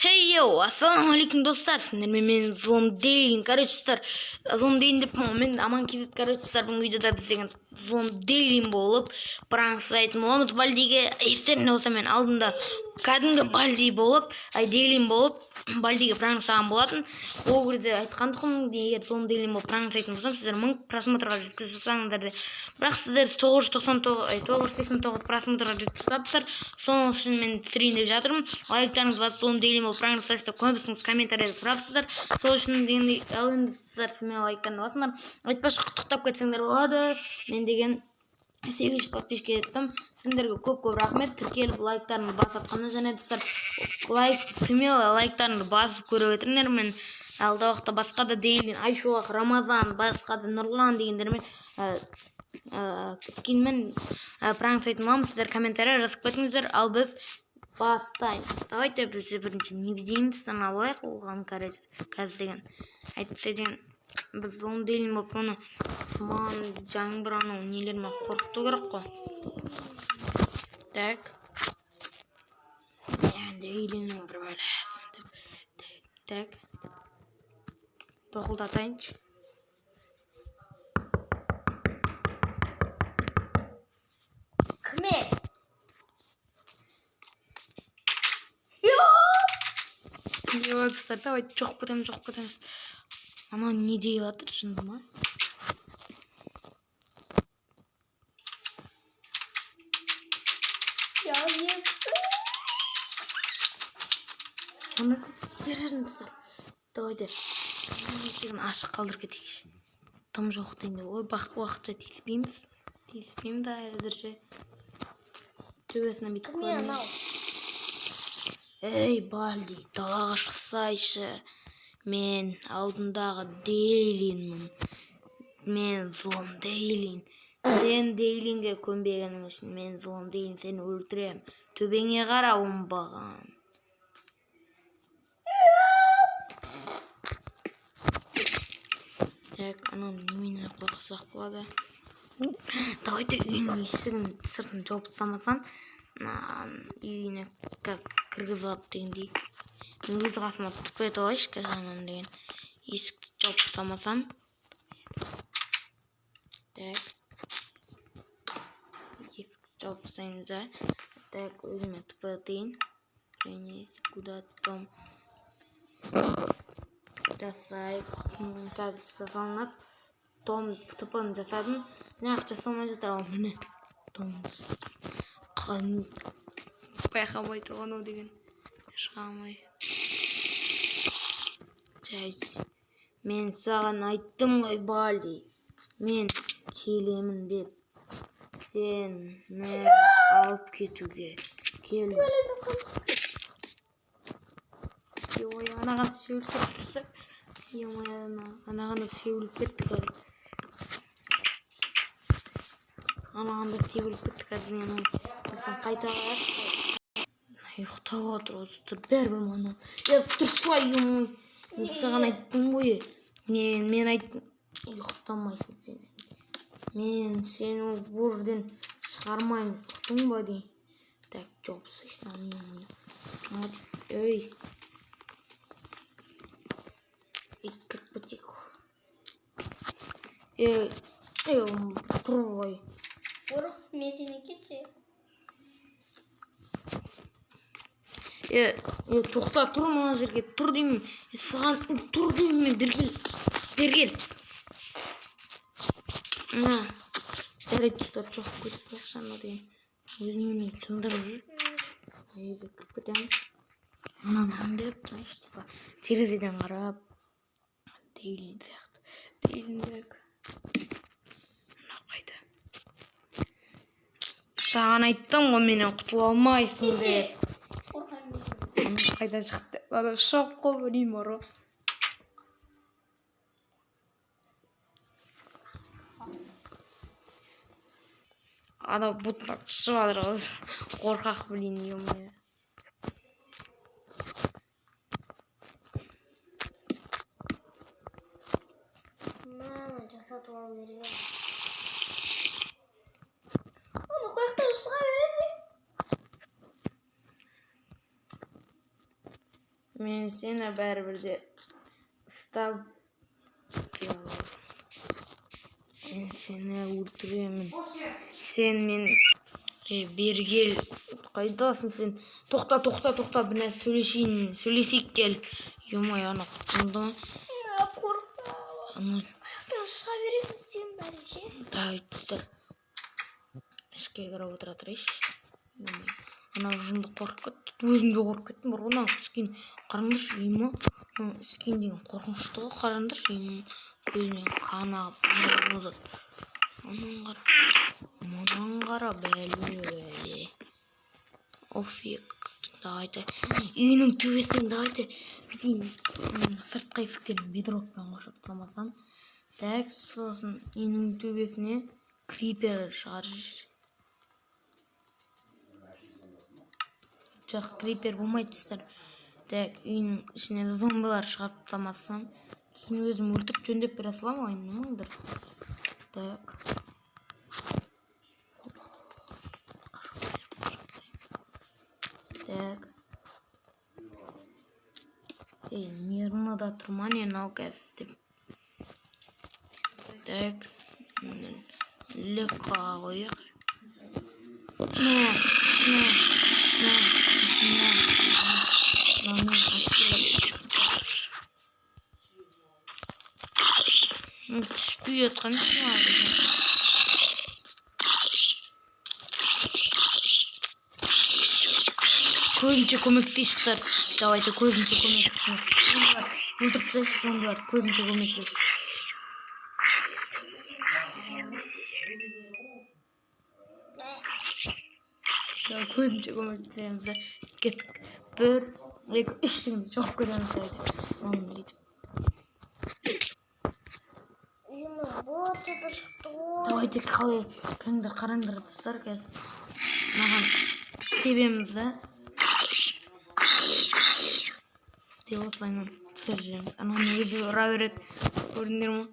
Хей, йоу, ассалаумалейкум достар, сіздермен мен Зломдейлин. Короче, достар, Зломдейлин деп мен аман кезет. Короче, достар, бұл видеода біз деген Зломдейлин болып пранк жасайтын боламыз. Бальдиге естерінде болса мен алдында кәдімгі Бальди болып, Дейлин болып Бальдиге пранк жасаған болатын. Ол кезде айтқан тұқым, егер Зломдейлин болып пранк жасайтын болсам, сіздер 1000 просмотрға жеткізіп жатсаңыздар, бірақ сіздер 989 просмотрға жеткізіп жатсыздар. Соның үшін мен түсірейін деп жатырмын. Лайктарыңыз басып Зломдейлин болып пранк жасайсыз деп көбісіңіз комментарияда сұрапсыздар. Сол үшін дегенде енді сіздер сізмен лайктарыңды басыңдар. Айтпашы құттықтап кетсеңдер болады. Мен деген 800 подписчикке жеттім. Сіздерге көп рахмет. Тіркеліп лайктарыңды басып жатқанына, және достар смело лайктарыңды басып көріп отырыңдар. Мен алда уақытта басқа да Дейлин, Айшуақ, Рамазан, басқа да Нұрлан дегендермен скинмен пранк жасайтын боламыз. Сіздер комментария жазып кетіңіздер, ал біз бастаймыз. Давайте біз бірінші невидимостьтан алайық. Оған қазір деген айтса деген біз Зломдейлин болып оны тұман жаңбыр анау нелермен қорқыту керек қой. Так. Дейлиннің бір бәлесін. Так. Тоқылдатайыншы. Кіме? Достар, давайте жоқ кетеміз. Ана не дей жатыр, шынды ма? Ана держіңіздер. Давайте ашық қалдырып кетейікші. Тым жоқ дейінде. Ой, уақытша тиіспейміз да әзірше. Төбесіне бүйтіп көрінеді. Ей, Бальди, далаға шықсайшы. Мен алдындағы Дейлинмін. Мен Зломдейлин. Сен Дейлинге көнбегенің үшін мен Зломдейлин сені өлтірем. Төбеңе қара, оңбаған. Так, анау немене қорқысақ болады. Давайте үйінің есігін сыртын жауып тастамасам, үйіне кіргізіп алып дегендей. Мен өз қасыма түпе толайшы қазанын деген. Есікті жауып тастамасам. Так. Есікті жауып тастаймыз да. Так, өзіме түпе дейін. Және куда-то там жасайық. Қазір жасалынады. Том түпін жасадым. Неғып жасалмай жатыр ал міне. Томыз. Байқамай тұрған ол деген. Шығамай. Мен саған айттым ғой, Бальди. Мен келемін деп. Сені алып кетуге келдім. Ой, анаған сеуіліп кетті. Анаған сеуіліп кетті қазір. Анаған сеуіліп кетті қазір. Қайта қарап. Ұйықтап отыр осы тұр. Бәрібір мана. Тұрсай, мен саған айттым ғой. Мен айттым. Ұйықтамайсың сен. Мен сені орден шығармайын. Ұқтың ба дейін. Так, жопсайсың. Ей. Кіріп бітек. Тұр ғой. Ұрық, мен сені кетші. Тоқта, тұр мана жерге. Тұр деймін. Саған тұр деймін мен. Бергел. Жарайды достар, жоқ көтіп ақшаны дейін. Өзімен чындырып жүр. Үйге кіріп кетеміз. Анам деп тұрайшы. Терезеден қарап. Дейлин сияқты. Дейліндегі. Мына қайда. Саған айттым ғой, менен құтыла алмайсың деп. Ана қайда шықты. Ана шоқ қой білейм ұры. Ана бұтына түсіп адыр. Қорқақ білейін еміне. Жасатып алып берген. Оны қойықтан шыға береді. Мен сені бәрібір де ұстап мен сені өлтіремін. Сен мен бері кел. Қайдасың сен? Тоқта, бір нәрсе сөйлесейік кел. Ё-моё, ана құтылды ма? Қорқамын. Шыға бересің сен бәрінше. Тайттыр. Ішке кіріп отыра тұрайыншы. Ана жынды қорқып кетті. Өзім де қорқып кеттім. Бір одан түскен қараңдаршы үйіме. Түскен деген қорқынышты ғой. Қараңдаршы үйіме. Көзінен қан ағып. Мұнан қара бәле. Офиг. Давайте. Үйінің төбесінен давайте. Бүйтейін. Сыртқы есіктен бедрокпен қоршап тастамасам. Так, сосын үйінің төбесіне крипер шығарып. Жоқ, крипер болмайдыстар. Так, үйінің ішіне зомбилар шығарып тастамасам, кейін өзім өлтіріп жөндеп бере саламын ғой, мыңдыр. Так. Так. Мирно да тұрма, не наука істеп. Так. Легко қойық. Түспей жатқан көзінше көмектесіздер. Давайте көзінше көмектесіздер. Өлтіріп тастайыншы сондайлар, көзінше көмектесіз. Көзінше көмектесеміз. Кеттік. 1, 2, 3 дегенде жоқ көреміз. Давайте қалай қараңдар достар қазір. Маған себеміз да. Де осылайынан түсір жүреміз. Ананы өзі ұра береді. Көрдіңдер ме?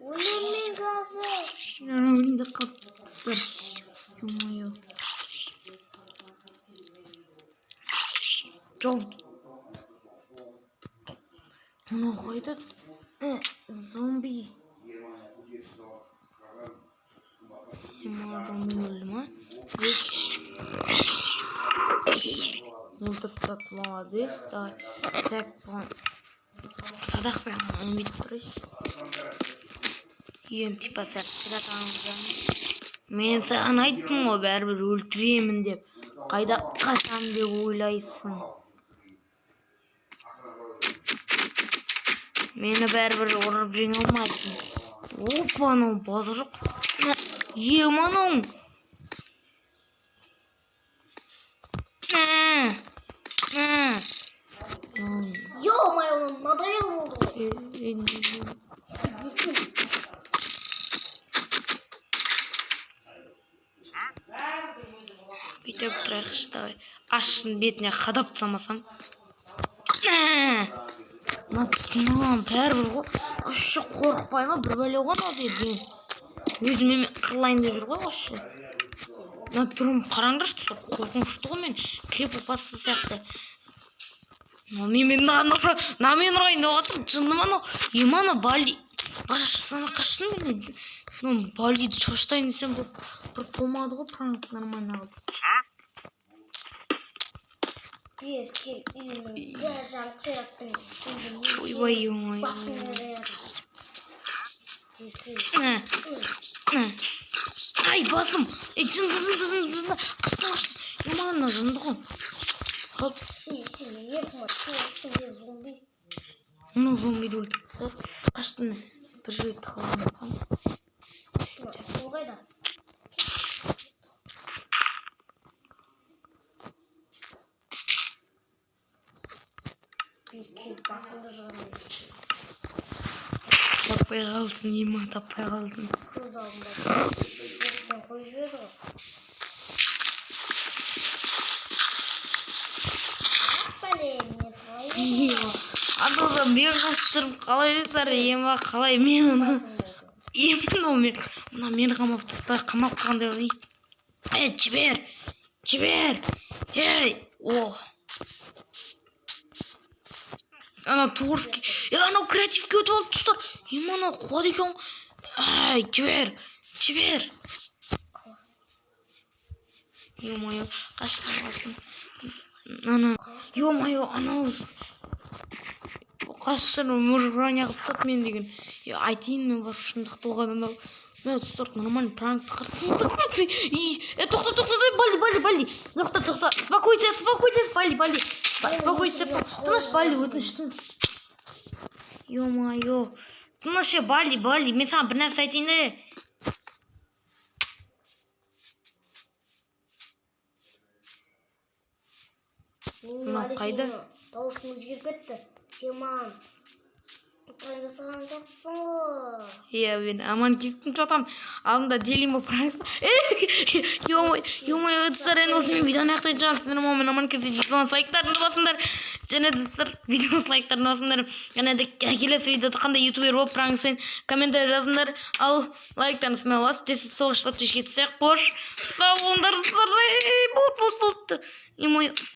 Өліммен газы. Өлімді қаттыстыр. Ё-моё. Жоқ. Оны қойды. Зомби. Зомби өлді ма? Өлтіртіп молодец. Давай. Так, садақ пен өмет тұрыш. Үйем типа сәттіратаңыздан. Мен саған айттым ғой бәрібір өлтіремін деп. Қайда қашам деп ойлайсың. Мені бәрібір ұрып жеңе алмайсың. Опа, анау базырық. Ем анау. Ё-моё, надоел болды ғой. Бүйтіп тұрайықшы, давай. Ашын бетіне қадап тастамасам. Мынаған бәрібір ғой. Ашы қорықпай ма? Бір бәле ғой мынау деген. Өзіме қырлайын деп жүр ғой ашы. Мына түрім қараңдаршы, қорқынышты ғой мен. Креп опасы сияқты. Мен ұрайын деп жатыр. Жынды ма? Емана бали. Башысына қашын мен. Балиді шаштайын десем бір болмады ғой. Пранк нормально қалды. Кел, үйінің жан қираттың. Ойбай, оңай. Ай, басым. Жынды. Қашын. Емана жынды ғой. Хоп. Оны зомбиді өлтірді. Қаштын. Бір жөйті қалған бақам. Ол қайда? Басында жағын. Таппай қалдың, ема таппай қалдың. Көз алдында. Ертен қой жіберді ғой. Блин, не твои. Ада мен қашырып қалай достар, ема қалай мен оны мына мені қамап қалғандай қылайын. Жібер. О. Ана Турский. Анау креативке өтіп алып достар. Ана қуады екен. Жібер. Ё-моё, қашты қалсын. Ё-моё, анау қашты мужбрания қылып тастады мен деген. Айтайын мен бар шындықты оған анау. Мен достар нормально пранкты қырсын. Тоқта, Бали. Тоқта. Спокойтесь, Бали. Спокойтесь. Тыныш, Бали, өтініш. Ё-моё. Тыныш, Бали. Мен саған бір нәрсе айтайын да. Қайда? Дауысың өзгеріп кетті. Сен маған пранк жасаған жоқсың ғой. Мен аман кеттім жатам. Алдында делим болып пранк. Ё-моё, достар, енді осымен видеоны аяқтайтын шығармын. Сіздермен мен аман келсе видеоны лайктарын басыңдар. Және достар, видеоны лайктарын басыңдар. Және де келесі видеода қандай ютубер болып пранк жасайын комментарий жазыңдар. Ал лайктарыңызды мен басып тез соғыш баптешке түсек қош. Сау болыңдар достар. Болды. Ё-моё.